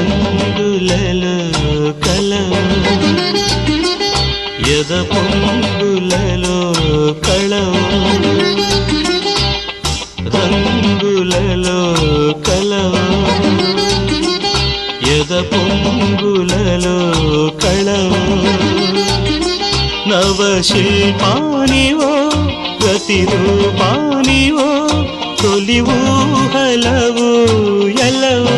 రంగులలో కలవు ఎద పొంగులలో కళవు రంగులలో కలవు ఎద పొంగులలో కళవు నవశిల్పానివో ప్రతిరూపానివో తొలి ఊహలవు ఎలవు